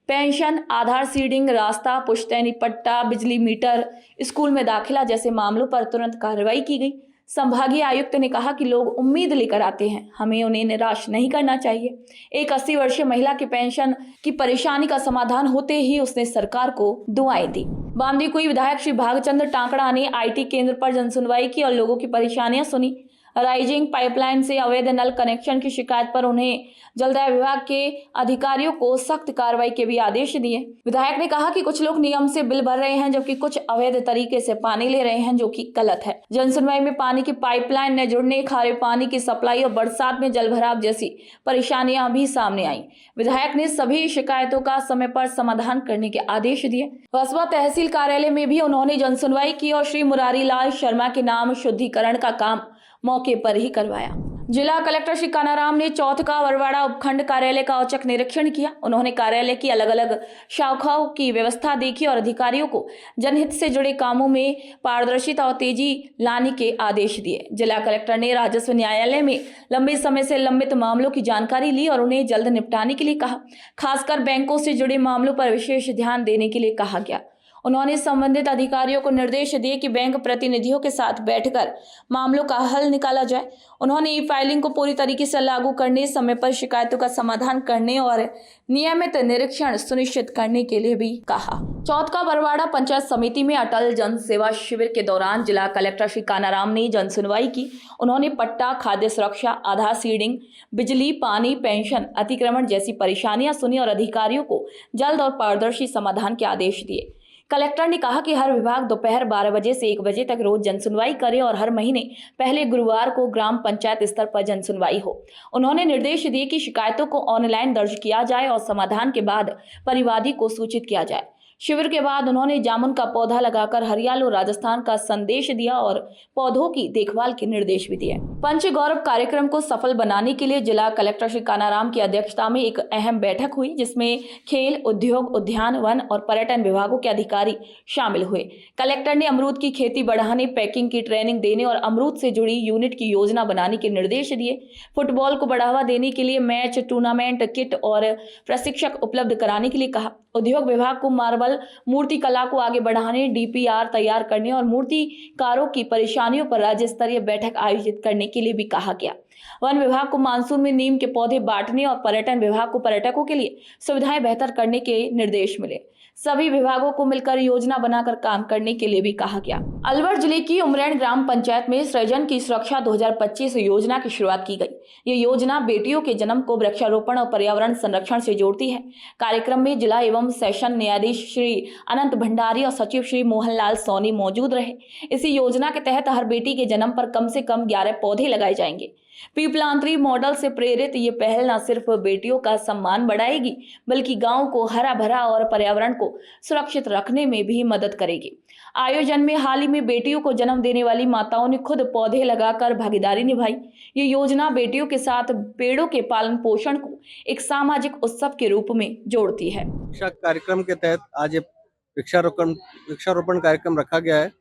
पेंशन, आधार सीडिंग, रास्ता, पुश्तैनी पट्टा, बिजली मीटर, स्कूल में दाखिला जैसे मामलों पर तुरंत कार्रवाई की गई। संभागीय आयुक्त ने कहा कि लोग उम्मीद लेकर आते हैं, हमें उन्हें निराश नहीं करना चाहिए। एक 80 वर्षीय महिला की पेंशन की परेशानी का समाधान होते ही उसने सरकार को दुआएं दी। बांदीकुई विधायक श्री भागचंद्र टांकड़ा ने IT केंद्र पर जनसुनवाई की और लोगों की परेशानियां सुनी। राइजिंग पाइपलाइन से अवैध नल कनेक्शन की शिकायत पर उन्हें जलदाय विभाग के अधिकारियों को सख्त कार्रवाई के भी आदेश दिए। विधायक ने कहा कि कुछ लोग नियम से बिल भर रहे हैं, जबकि कुछ अवैध तरीके से पानी ले रहे हैं, जो कि गलत है। जनसुनवाई में पानी की पाइपलाइन न जुड़ने, खारे पानी की सप्लाई और बरसात में जलभराव जैसी परेशानियां भी सामने आई। विधायक ने सभी शिकायतों का समय पर समाधान करने के आदेश दिए। कस्बा तहसील कार्यालय में भी उन्होंने जनसुनवाई की और श्री मुरारी लाल शर्मा के नाम शुद्धिकरण का काम मौके पर ही करवाया। जिला कलेक्टर श्री कानाराम ने चौथका बरवाड़ा उपखंड कार्यालय का औचक निरीक्षण किया। उन्होंने कार्यालय की अलग अलग शाखाओं की व्यवस्था देखी और अधिकारियों को जनहित से जुड़े कामों में पारदर्शिता और तेजी लाने के आदेश दिए। जिला कलेक्टर ने राजस्व न्यायालय में लंबे समय से लंबित मामलों की जानकारी ली और उन्हें जल्द निपटाने के लिए कहा। खासकर बैंकों से जुड़े मामलों पर विशेष ध्यान देने के लिए कहा गया। उन्होंने संबंधित अधिकारियों को निर्देश दिए कि बैंक प्रतिनिधियों के साथ बैठकर मामलों का हल निकाला जाए। उन्होंने ई-फाइलिंग को पूरी तरीके से लागू करने, समय पर शिकायतों का समाधान करने और नियमित निरीक्षण सुनिश्चित करने के लिए भी कहा। चौथका बरवाड़ा पंचायत समिति में अटल जन सेवा शिविर के दौरान जिला कलेक्टर श्री कानाराम ने जन सुनवाई की। उन्होंने पट्टा, खाद्य सुरक्षा, आधार सीडिंग, बिजली, पानी, पेंशन, अतिक्रमण जैसी परेशानियां सुनी और अधिकारियों को जल्द और पारदर्शी समाधान के आदेश दिए। कलेक्टर ने कहा कि हर विभाग दोपहर 12 बजे से 1 बजे तक रोज जनसुनवाई करे और हर महीने पहले गुरुवार को ग्राम पंचायत स्तर पर जनसुनवाई हो। उन्होंने निर्देश दिए कि शिकायतों को ऑनलाइन दर्ज किया जाए और समाधान के बाद परिवादी को सूचित किया जाए। शिविर के बाद उन्होंने जामुन का पौधा लगाकर हरियालो राजस्थान का संदेश दिया और पौधों की देखभाल के निर्देश भी दिए। पंच गौरव कार्यक्रम को सफल बनाने के लिए जिला कलेक्टर श्री कानाराम की अध्यक्षता में एक अहम बैठक हुई, जिसमें खेल, उद्योग, उद्यान, वन और पर्यटन विभागों के अधिकारी शामिल हुए। कलेक्टर ने अमरूद की खेती बढ़ाने, पैकिंग की ट्रेनिंग देने और अमरूद से जुड़ी यूनिट की योजना बनाने के निर्देश दिए। फुटबॉल को बढ़ावा देने के लिए मैच, टूर्नामेंट, किट और प्रशिक्षक उपलब्ध कराने के लिए कहा। उद्योग विभाग को मार्बल मूर्ति कला को आगे बढ़ाने, DPR तैयार करने और मूर्तिकारों की परेशानियों पर राज्य स्तरीय बैठक आयोजित करने के लिए भी कहा गया। वन विभाग को मानसून में नीम के पौधे बांटने और पर्यटन विभाग को पर्यटकों के लिए सुविधाएं बेहतर करने के निर्देश मिले। सभी विभागों को मिलकर योजना बनाकर काम करने के लिए भी कहा गया। अलवर जिले की उमरैन ग्राम पंचायत में सृजन की सुरक्षा 2025 योजना की शुरुआत की गई। ये योजना बेटियों के जन्म को वृक्षारोपण और पर्यावरण संरक्षण से जोड़ती है। कार्यक्रम में जिला एवं सेशन न्यायाधीश श्री अनंत भंडारी और सचिव श्री मोहनलाल सोनी मौजूद रहे। इसी योजना के तहत हर बेटी के जन्म पर कम से कम 11 पौधे लगाए जाएंगे। पीपलांतरी मॉडल से प्रेरित ये पहल न सिर्फ बेटियों का सम्मान बढ़ाएगी, बल्कि गांव को हरा भरा और पर्यावरण को सुरक्षित रखने में भी मदद करेगी। आयोजन में हाल ही में बेटियों को जन्म देने वाली माताओं ने खुद पौधे लगाकर भागीदारी निभाई। ये योजना बेटियों के साथ पेड़ों के पालन पोषण को एक सामाजिक उत्सव के रूप में जोड़ती है। शिक्षा कार्यक्रम के तहत आज वृक्षारोपण कार्यक्रम रखा गया है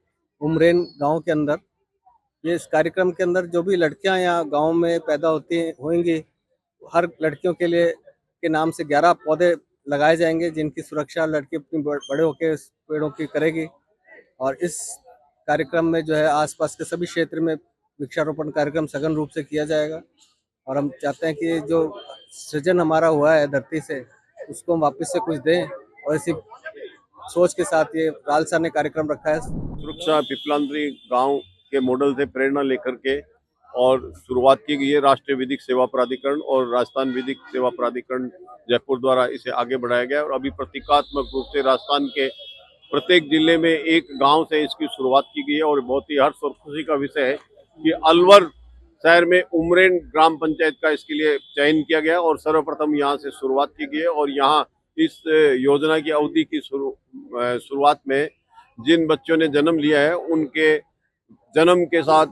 उमरैन गाँव के अंदर। ये इस कार्यक्रम के अंदर जो भी लड़कियां यहाँ गांव में पैदा होंगी, हर लड़कियों के लिए के नाम से 11 पौधे लगाए जाएंगे, जिनकी सुरक्षा लड़की अपनी बड़े होकर पेड़ों की करेगी। और इस कार्यक्रम में जो है आसपास के सभी क्षेत्र में वृक्षारोपण कार्यक्रम सघन रूप से किया जाएगा। और हम चाहते हैं कि जो सृजन हमारा हुआ है धरती से, उसको हम वापस से कुछ दें, और इसी सोच के साथ ये रालसा ने कार्यक्रम रखा है। सुरक्षा पीपलांतरी गाँव के मॉडल से प्रेरणा लेकर के और शुरुआत की गई है। राष्ट्रीय विधिक सेवा प्राधिकरण और राजस्थान विधिक सेवा प्राधिकरण जयपुर द्वारा इसे आगे बढ़ाया गया और अभी प्रतीकात्मक रूप से राजस्थान के प्रत्येक जिले में एक गांव से इसकी शुरुआत की गई है। और बहुत ही हर्ष और खुशी का विषय है कि अलवर शहर में उमरैन ग्राम पंचायत का इसके लिए चयन किया गया और सर्वप्रथम यहाँ से शुरुआत की गई है। और यहाँ इस योजना की अवधि की शुरुआत में जिन बच्चों ने जन्म लिया है, उनके जन्म के साथ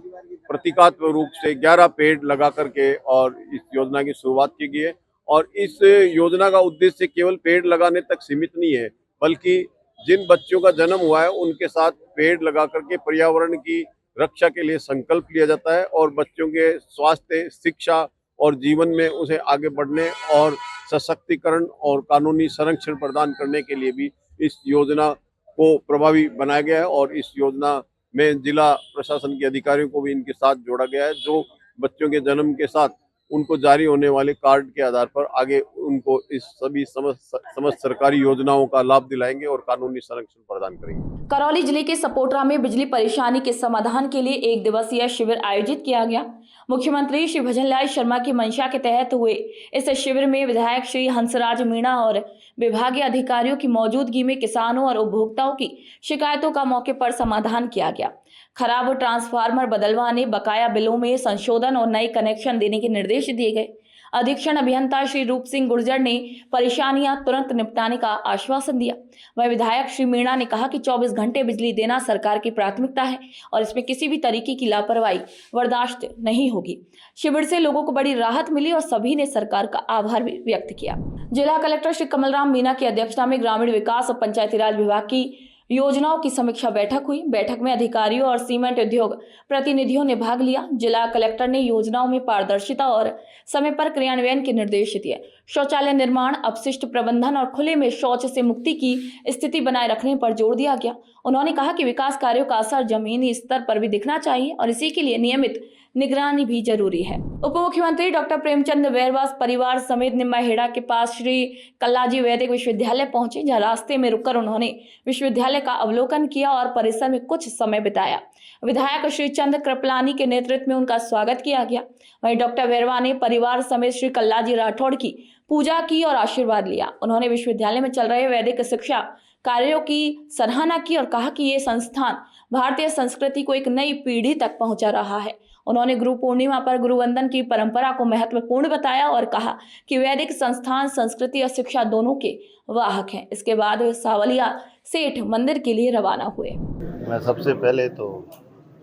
प्रतीकात्मक रूप से 11 पेड़ लगा करके और इस योजना की शुरुआत की गई है। और इस योजना का उद्देश्य केवल पेड़ लगाने तक सीमित नहीं है, बल्कि जिन बच्चों का जन्म हुआ है उनके साथ पेड़ लगा करके पर्यावरण की रक्षा के लिए संकल्प लिया जाता है और बच्चों के स्वास्थ्य, शिक्षा और जीवन में उसे आगे बढ़ने और सशक्तिकरण और कानूनी संरक्षण प्रदान करने के लिए भी इस योजना को प्रभावी बनाया गया है। और इस योजना में जिला प्रशासन के अधिकारियों को भी इनके साथ जोड़ा गया है, जो बच्चों के जन्म के साथ उनको जारी होने वाले कार्ड के आधार पर आगे उनको इस सभी समस्त सरकारी योजनाओं का लाभ दिलाएंगे और कानूनी संरक्षण प्रदान करेंगे। करौली जिले के सपोटरा में बिजली परेशानी के समाधान के लिए 1 दिवसीय शिविर आयोजित किया गया। मुख्यमंत्री श्री भजनलाल शर्मा की मंशा के तहत हुए इस शिविर में विधायक श्री हंसराज मीणा और विभागीय अधिकारियों की मौजूदगी में किसानों और उपभोक्ताओं की शिकायतों का मौके पर समाधान किया गया। खराब ट्रांसफार्मर बदलवाने, बकाया बिलों में संशोधन और नए कनेक्शन देने के निर्देश दिए गए। अधीक्षण अभियंता श्री रूप सिंह गुर्जर ने परेशानियां तुरंत निपटाने का आश्वासन दिया। वह विधायक श्री मीणा ने कहा कि 24 घंटे बिजली देना सरकार की प्राथमिकता है और इसमें किसी भी तरीके की लापरवाही बर्दाश्त नहीं होगी। शिविर से लोगों को बड़ी राहत मिली और सभी ने सरकार का आभार भी व्यक्त किया। जिला कलेक्टर श्री कमलराम मीणा की अध्यक्षता में ग्रामीण विकास और पंचायती राज विभाग की योजनाओं की समीक्षा बैठक हुई। बैठक में अधिकारियों और सीमेंट उद्योग प्रतिनिधियों ने भाग लिया। जिला कलेक्टर ने योजनाओं में पारदर्शिता और समय पर क्रियान्वयन के निर्देश दिए। शौचालय निर्माण, अपशिष्ट प्रबंधन और खुले में शौच से मुक्ति की स्थिति बनाए रखने पर जोर दिया गया। उन्होंने कहा कि विकास कार्यों का असर जमीनी स्तर पर भी दिखना चाहिए और इसी के लिए नियमित निगरानी भी जरूरी है। उप मुख्यमंत्री डॉक्टर प्रेमचंद बैरवा परिवार समेत निम्बाहेड़ा के पास श्री कल्लाजी वैदिक विश्वविद्यालय पहुंचे, जहां रास्ते में रुककर उन्होंने विश्वविद्यालय का अवलोकन किया और परिसर में कुछ समय बिताया। विधायक श्री चंद कृपलानी के नेतृत्व में उनका स्वागत किया गया। वहीं डॉक्टर बैरवा ने परिवार समेत श्री कल्लाजी राठौड़ की पूजा की और आशीर्वाद लिया। उन्होंने विश्वविद्यालय में चल रहे वैदिक शिक्षा कार्यों की सराहना की और कहा कि ये संस्थान भारतीय संस्कृति को एक नई पीढ़ी तक पहुंचा रहा है। उन्होंने गुरु पूर्णिमा पर गुरुवंदन की परंपरा को महत्वपूर्ण बताया और कहा कि वैदिक संस्थान संस्कृति और शिक्षा दोनों के वाहक हैं। इसके बाद वे सावलिया सेठ मंदिर के लिए रवाना हुए। मैं सबसे पहले तो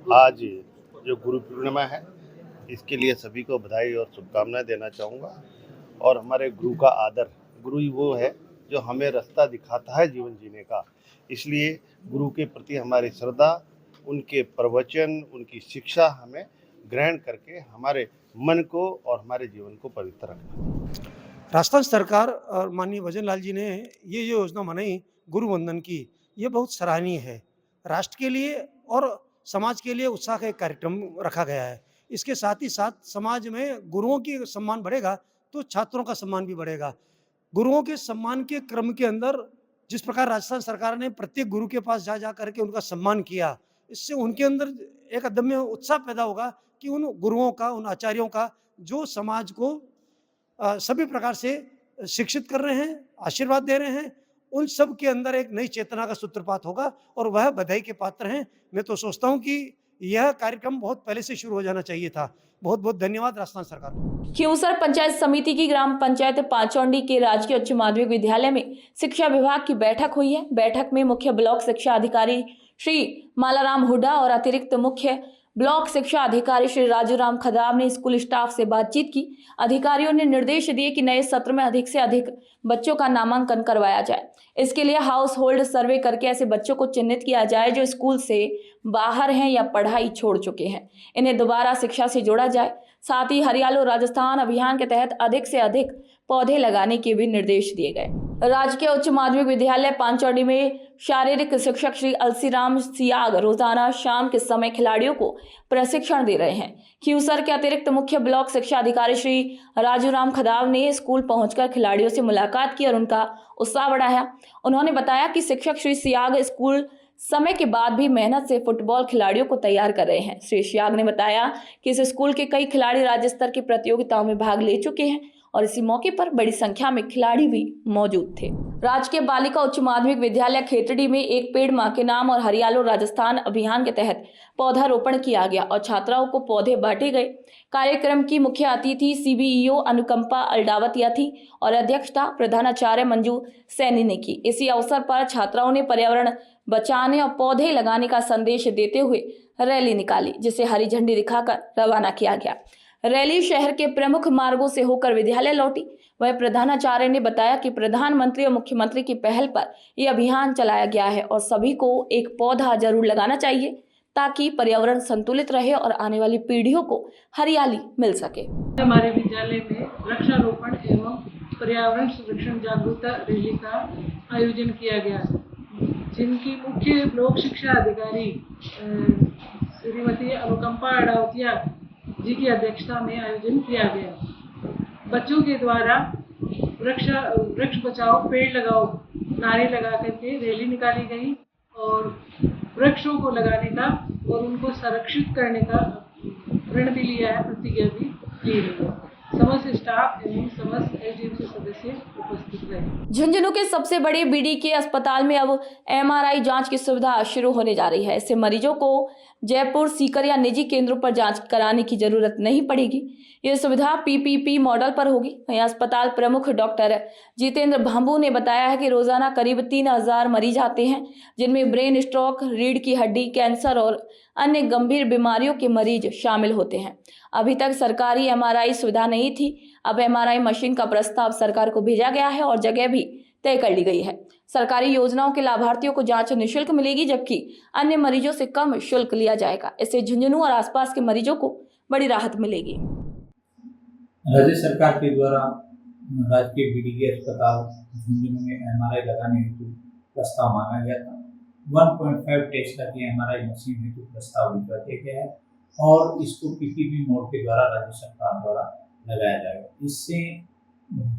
आज जो गुरु पूर्णिमा है इसके लिए सभी को बधाई और शुभकामनाएं देना चाहूँगा। और हमारे गुरु का आदर, गुरु ही वो है जो हमें रास्ता दिखाता है जीवन जीने का, इसलिए गुरु के प्रति हमारी श्रद्धा, उनके प्रवचन, उनकी शिक्षा हमें ग्रहण करके हमारे मन को और हमारे जीवन को पवित्र रखना। राजस्थान सरकार और माननीय भजनलाल जी ने ये योजना बनाई गुरु वंदन की, ये बहुत सराहनीय है। राष्ट्र के लिए और समाज के लिए उत्साह का एक कार्यक्रम रखा गया है। इसके साथ ही साथ समाज में गुरुओं की सम्मान बढ़ेगा तो छात्रों का सम्मान भी बढ़ेगा। गुरुओं के सम्मान के क्रम के अंदर जिस प्रकार राजस्थान सरकार ने प्रत्येक गुरु के पास जा करके उनका सम्मान किया, इससे उनके अंदर एक अदम्य उत्साह पैदा होगा कि उन गुरुओं का, उन आचार्यों का जो समाज को सभी प्रकार से शिक्षित कर रहे हैं, आशीर्वाद दे रहे हैं, उन सब के अंदर एक नई चेतना का सूत्रपात होगा और वह बधाई के पात्र हैं। मैं तो सोचता हूं कि यह कार्यक्रम बहुत पहले से शुरू हो जाना चाहिए था। बहुत बहुत धन्यवाद राजस्थान सरकार को। खियूसर पंचायत समिति की ग्राम पंचायत पाचौंडी के राजकीय उच्च माध्यमिक विद्यालय में शिक्षा विभाग की बैठक हुई है। बैठक में मुख्य ब्लॉक शिक्षा अधिकारी श्री मालाराम हुड्डा और अतिरिक्त मुख्य ब्लॉक शिक्षा अधिकारी श्री राजूराम खदाब ने स्कूल स्टाफ से बातचीत की। अधिकारियों ने निर्देश दिए कि नए सत्र में अधिक से अधिक बच्चों का नामांकन करवाया जाए। इसके लिए हाउस होल्ड सर्वे करके ऐसे बच्चों को चिन्हित किया जाए जो स्कूल से बाहर हैं या पढ़ाई छोड़ चुके हैं, इन्हें दोबारा शिक्षा से जोड़ा जाए। साथ ही हरियालो राजस्थान अभियान के तहत अधिक से अधिक पौधे लगाने के भी निर्देश दिए गए। राजकीय उच्च माध्यमिक विद्यालय पांचौड़ी में शारीरिक शिक्षक श्री अलसीराम सियाग रोजाना शाम के समय खिलाड़ियों को प्रशिक्षण दे रहे हैं। खियूसर के अतिरिक्त मुख्य ब्लॉक शिक्षा अधिकारी श्री राजूराम खदाव ने स्कूल पहुंचकर खिलाड़ियों से मुलाकात की और उनका उत्साह बढ़ाया। उन्होंने बताया कि शिक्षक श्री सियाग स्कूल समय के बाद भी मेहनत से फुटबॉल खिलाड़ियों को तैयार कर रहे हैं। श्री सियाग ने बताया कि इस स्कूल के कई खिलाड़ी राज्य स्तर की प्रतियोगिताओं में भाग ले चुके हैं और इसी मौके पर बड़ी संख्या में खिलाड़ी भी मौजूद थे। राजकीय बालिका उच्च माध्यमिक विद्यालय खेतड़ी में एक पेड़ मां के नाम और हरियालो राजस्थान अभियान के तहत पौधारोपण किया गया और छात्राओं को पौधे बांटे गए। कार्यक्रम की मुख्य अतिथि CBEO अनुकंपा अल्डावतिया थी और अध्यक्षता प्रधानाचार्य मंजू सैनी ने की। इसी अवसर पर छात्राओं ने पर्यावरण बचाने और पौधे लगाने का संदेश देते हुए रैली निकाली, जिसे हरी झंडी दिखाकर रवाना किया गया। रैली शहर के प्रमुख मार्गों से होकर विद्यालय लौटी। वह प्रधानाचार्य ने बताया कि प्रधानमंत्री और मुख्यमंत्री की पहल पर यह अभियान चलाया गया है और सभी को एक पौधा जरूर लगाना चाहिए ताकि पर्यावरण संतुलित रहे और आने वाली पीढ़ियों को हरियाली मिल सके। हमारे विद्यालय में वृक्षारोपण एवं पर्यावरण संरक्षण जागरूकता रैली का आयोजन किया गया, जिनकी मुख्य ब्लॉक शिक्षा अधिकारी श्रीमती अनुकंपा अडावतिया जी की अध्यक्षता में आयोजन किया गया। बच्चों के द्वारा वृक्ष बचाओ पेड़ लगाओ नारे लगा करके रैली निकाली गई और वृक्षों को लगाने का और उनको संरक्षित करने का ऋण भी लिया है, प्रतिज्ञा भी ली गई है। समस्त स्टाफ एवं समस्त एसडीएमसी सदस्य उपस्थित रहे। झुंझुनू के सबसे बड़े बीडीके अस्पताल में अब एमआरआई जांच की सुविधा शुरू होने जा रही है। इससे मरीजों को जयपुर, सीकर या निजी केंद्रों पर जांच कराने की जरूरत नहीं पड़ेगी। यह सुविधा पीपीपी मॉडल पर होगी। वहीं अस्पताल प्रमुख डॉक्टर जितेंद्र भांबू ने बताया है कि रोजाना करीब 3000 मरीज आते हैं, जिनमें ब्रेन स्ट्रोक, रीढ़ की हड्डी, कैंसर और अन्य गंभीर बीमारियों के मरीज शामिल होते हैं। अभी तक सरकारी एमआरआई सुविधा नहीं थी। अब एमआरआई मशीन का प्रस्ताव सरकार को भेजा गया है और जगह भी तय कर ली गई है। सरकारी योजनाओं के लाभार्थियों को जांच निःशुल्क मिलेगी, जबकि अन्य मरीजों से कम शुल्क लिया जाएगा। इससे झुंझुनू और आसपास के मरीजों को बड़ी राहत मिलेगी। राज्य सरकार के द्वारा राजकीय बीडीके अस्पताल झुंझुनू में एमआरआई लगाने हेतु प्रस्ताव मांगा गया था। 1.5 टेस्ला की एमआरआई मशीन हेतु प्रस्ताव भिजवा दिया गया है और इसको पीपीपी मोड के द्वारा राज्य सरकार द्वारा लगाया जाएगा। इससे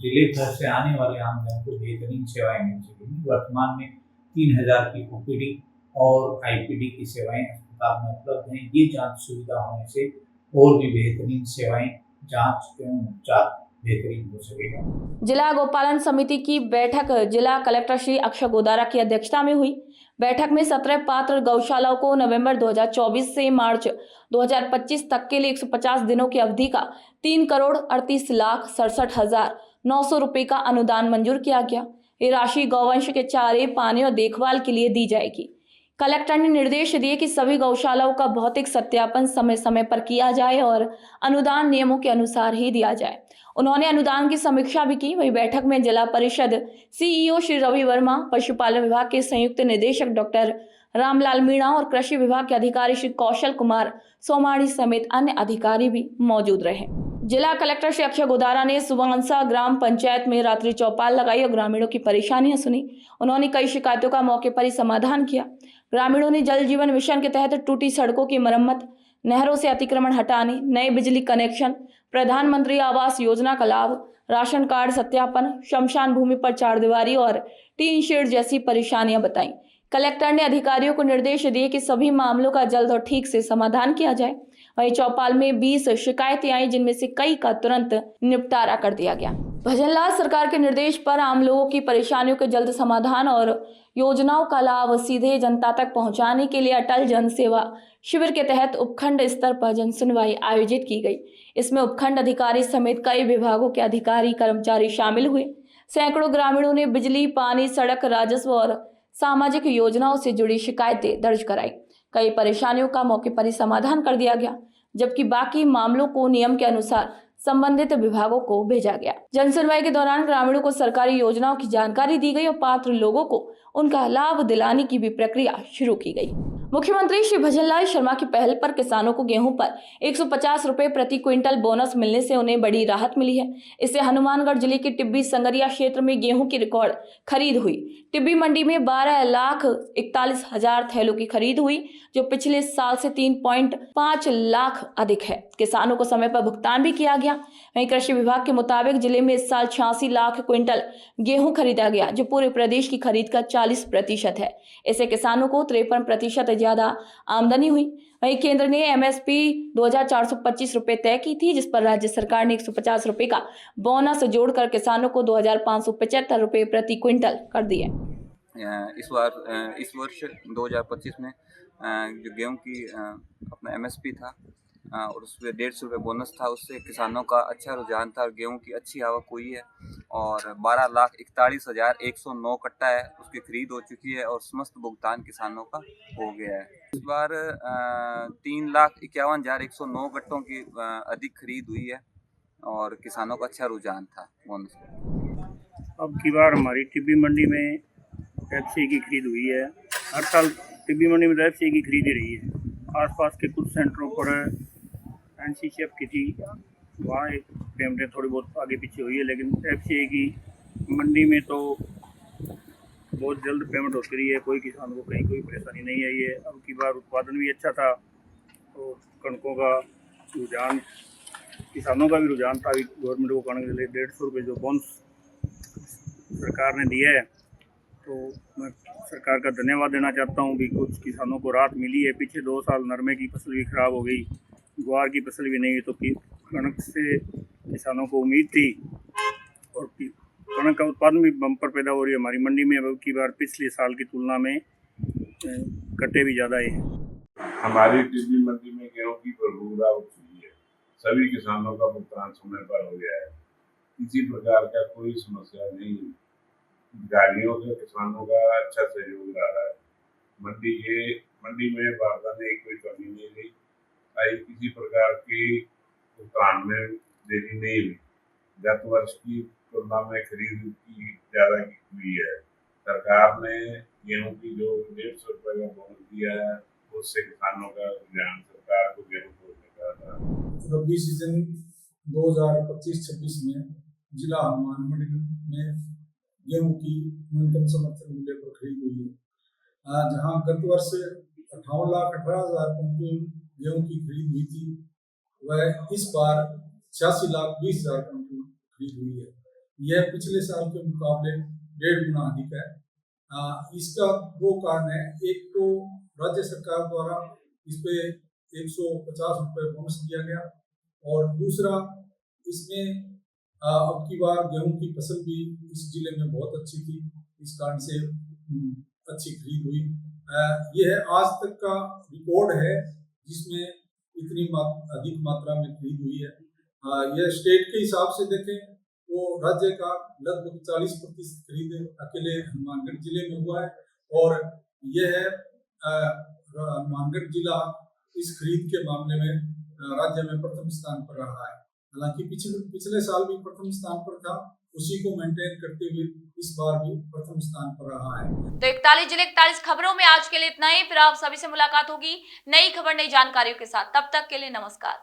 जिले भर से आने वाले आमजन को बेहतरीन सेवाएं मिल सकेंगी। वर्तमान में 3000 की ओपीडी और आईपीडी की सेवाएं अस्पताल में उपलब्ध हैं। ये जांच सुविधा होने से और भी बेहतरीन सेवाएं, जांच एवं उपचार बेहतरीन हो सकेगा। जिला गौपालन समिति की बैठक जिला कलेक्टर श्री अक्षय गोदारा की अध्यक्षता में हुई। बैठक में 17 पात्र गौशालाओं को नवंबर 2024 से मार्च 2025 तक के लिए 150 दिनों की अवधि का 3,38,67,900 रुपए का अनुदान मंजूर किया गया। ये राशि गौवंश के चारे, पानी और देखभाल के लिए दी जाएगी। कलेक्टर ने निर्देश दिए कि सभी गौशालाओं का भौतिक सत्यापन समय समय पर किया जाए और अनुदान नियमों के अनुसार ही दिया जाए। उन्होंने अनुदान की समीक्षा भी की। वही बैठक में जिला परिषद सीईओ श्री रवि वर्मा, पशुपालन विभाग के संयुक्त निदेशक डॉक्टर रामलाल मीणा और कृषि विभाग के अधिकारी श्री कौशल कुमार सोमाणी समेत अन्य अधिकारी भी मौजूद रहे। जिला कलेक्टर श्री अक्षय गोदारा ने सुवांसा ग्राम पंचायत में रात्रि चौपाल लगाई और ग्रामीणों की परेशानियां सुनी। उन्होंने कई शिकायतों का मौके पर ही समाधान किया। ग्रामीणों ने जल जीवन मिशन के तहत टूटी सड़कों की मरम्मत, नहरों से अतिक्रमण हटाने, नए बिजली कनेक्शन, प्रधानमंत्री आवास योजना का लाभ, राशन कार्ड सत्यापन, शमशान भूमि पर चारदीवारी और टीन शेड जैसी परेशानियां बताई। कलेक्टर ने अधिकारियों को निर्देश दिए कि सभी मामलों का जल्द और ठीक से समाधान किया जाए। वहीं चौपाल में 20 शिकायतें आई, जिनमें से कई का तुरंत निपटारा कर दिया गया। भजनलाल सरकार के निर्देश पर आम लोगों की परेशानियों के जल्द समाधान और योजनाओं का लाभ सीधे जनता तक पहुंचाने के लिए अटल जन सेवा शिविर के तहत उपखंड स्तर पर जन सुनवाई आयोजित की गई। इसमें उपखंड अधिकारी समेत कई विभागों के अधिकारी कर्मचारी शामिल हुए। सैकड़ों ग्रामीणों ने बिजली, पानी, सड़क, राजस्व और सामाजिक योजनाओं से जुड़ी शिकायतें दर्ज कराई। कई परेशानियों का मौके पर ही समाधान कर दिया गया, जबकि बाकी मामलों को नियम के अनुसार संबंधित विभागों को भेजा गया। जन सुनवाई के दौरान ग्रामीणों को सरकारी योजनाओं की जानकारी दी गई और पात्र लोगों को उनका लाभ दिलाने की भी प्रक्रिया शुरू की गई। मुख्यमंत्री श्री भजनलाल शर्मा की पहल पर किसानों को गेहूं पर 150 रुपए प्रति क्विंटल बोनस मिलने से उन्हें बड़ी राहत मिली है। इससे हनुमानगढ़ जिले के टिब्बी संगरिया क्षेत्र में गेहूं की रिकॉर्ड खरीद हुई। टिब्बी मंडी में 12,41,000 थैलों की खरीद हुई, जो पिछले साल से 3.5 लाख अधिक है। किसानों को समय पर भुगतान भी किया गया। वहीं कृषि विभाग के मुताबिक जिले में इस साल 86 लाख क्विंटल गेहूं खरीदा गया, जो पूरे प्रदेश की खरीद का 40% है। इससे किसानों को 53% ज्यादा आमदनी हुई। वहीं केंद्र ने एमएसपी 2,425 रुपए तय की थी, जिस पर राज्य सरकार ने 150 रुपए का बोनस जोड़कर किसानों को 2,575 रुपए प्रति क्विंटल कर दिए। इस वर्ष 2025 में जो गेहूं की अपना एमएसपी था और उस पर 150 रुपये बोनस था, उससे किसानों का अच्छा रुझान था और गेहूं की अच्छी आवक हुई है और 12,41,109 कट्टा है, उसकी खरीद हो चुकी है और समस्त भुगतान किसानों का हो गया है। इस बार 3,51,109 कट्टों की अधिक खरीद हुई है और किसानों का अच्छा रुझान था बोनस। अब की बार हमारी टिब्बी मंडी में एफसीआई की खरीद हुई है। हर साल टिब्बी मंडी में एफसीआई की खरीद ही रही है। आसपास के कुछ सेंटरों पर एनसीसीएफ की थी, वहाँ एक पेमेंटें थोड़ी बहुत आगे पीछे हुई है, लेकिन एफसीआई की मंडी में तो बहुत जल्द पेमेंट होती रही है, कोई किसान को कहीं कोई परेशानी नहीं आई है। अब की बार उत्पादन भी अच्छा था और कणकों का रुझान, किसानों का भी रुझान था। गवर्नमेंट को कणक के लिए 150 रुपये जो बोनस सरकार ने दिया है, तो मैं सरकार का धन्यवाद देना चाहता हूँ कि कुछ किसानों को राहत मिली है। पीछे 2 साल नरमे की फसल भी खराब हो गई, ग्वार की फसल भी नहीं हुई, तो कणक से किसानों को उम्मीद थी और कणक का उत्पादन भी बम्पर पैदा हो रही है हमारी मंडी में। अब की बार पिछले साल की तुलना में कट्टे भी ज़्यादा है। हमारी टिब्बी मंडी में गेहूँ की भरपूर आवक हुई है, सभी किसानों का भुगतान समय पर हो गया है, किसी प्रकार का कोई समस्या नहीं। अधिकारियों का किसानों का अच्छा सहयोग रहा है। मंडी में बारदाने की कोई कमी नहीं रही, किसी प्रकार की भुगतान में देरी नहीं हुई। गत वर्ष की तुलना में खरीद की ज़्यादा हुई है। सरकार ने गेहूँ की जो 150 रुपये का बोनस दिया है, उससे किसानों का रुझान सरकार को गेहूँ बोने का था। रबी सीजन 2025-26 में जिला हनुमान मंडी में गेहूँ की न्यूनतम समर्थन मूल्य पर खरीद हुई है, जहां गत वर्ष 58,18,000 कुंटल गेहूँ की खरीद हुई थी, वह इस बार 86,20,000 कुंटल खरीद हुई है। यह पिछले साल के मुकाबले 1.5 गुना अधिक है। इसका 2 कारण है। एक तो राज्य सरकार द्वारा इस पे 150 रुपये बोनस दिया गया, और दूसरा इसमें अब की बार गेहूं की फसल भी इस जिले में बहुत अच्छी थी, इस कारण से अच्छी खरीद हुई। यह आज तक का रिकॉर्ड है जिसमें इतनी अधिक मात्रा में खरीद हुई है। यह स्टेट के हिसाब से देखें तो राज्य का लगभग 40% खरीद अकेले हनुमानगढ़ जिले में हुआ है, और यह हनुमानगढ़ जिला इस खरीद के मामले में राज्य में प्रथम स्थान पर रहा है। हालांकि पिछले साल भी प्रथम स्थान पर था, उसी को मेंटेन करते हुए इस बार भी प्रथम स्थान पर रहा है। तो 41 जिले 41 खबरों में आज के लिए इतना ही। फिर आप सभी से मुलाकात होगी नई खबर नई जानकारियों के साथ। तब तक के लिए नमस्कार।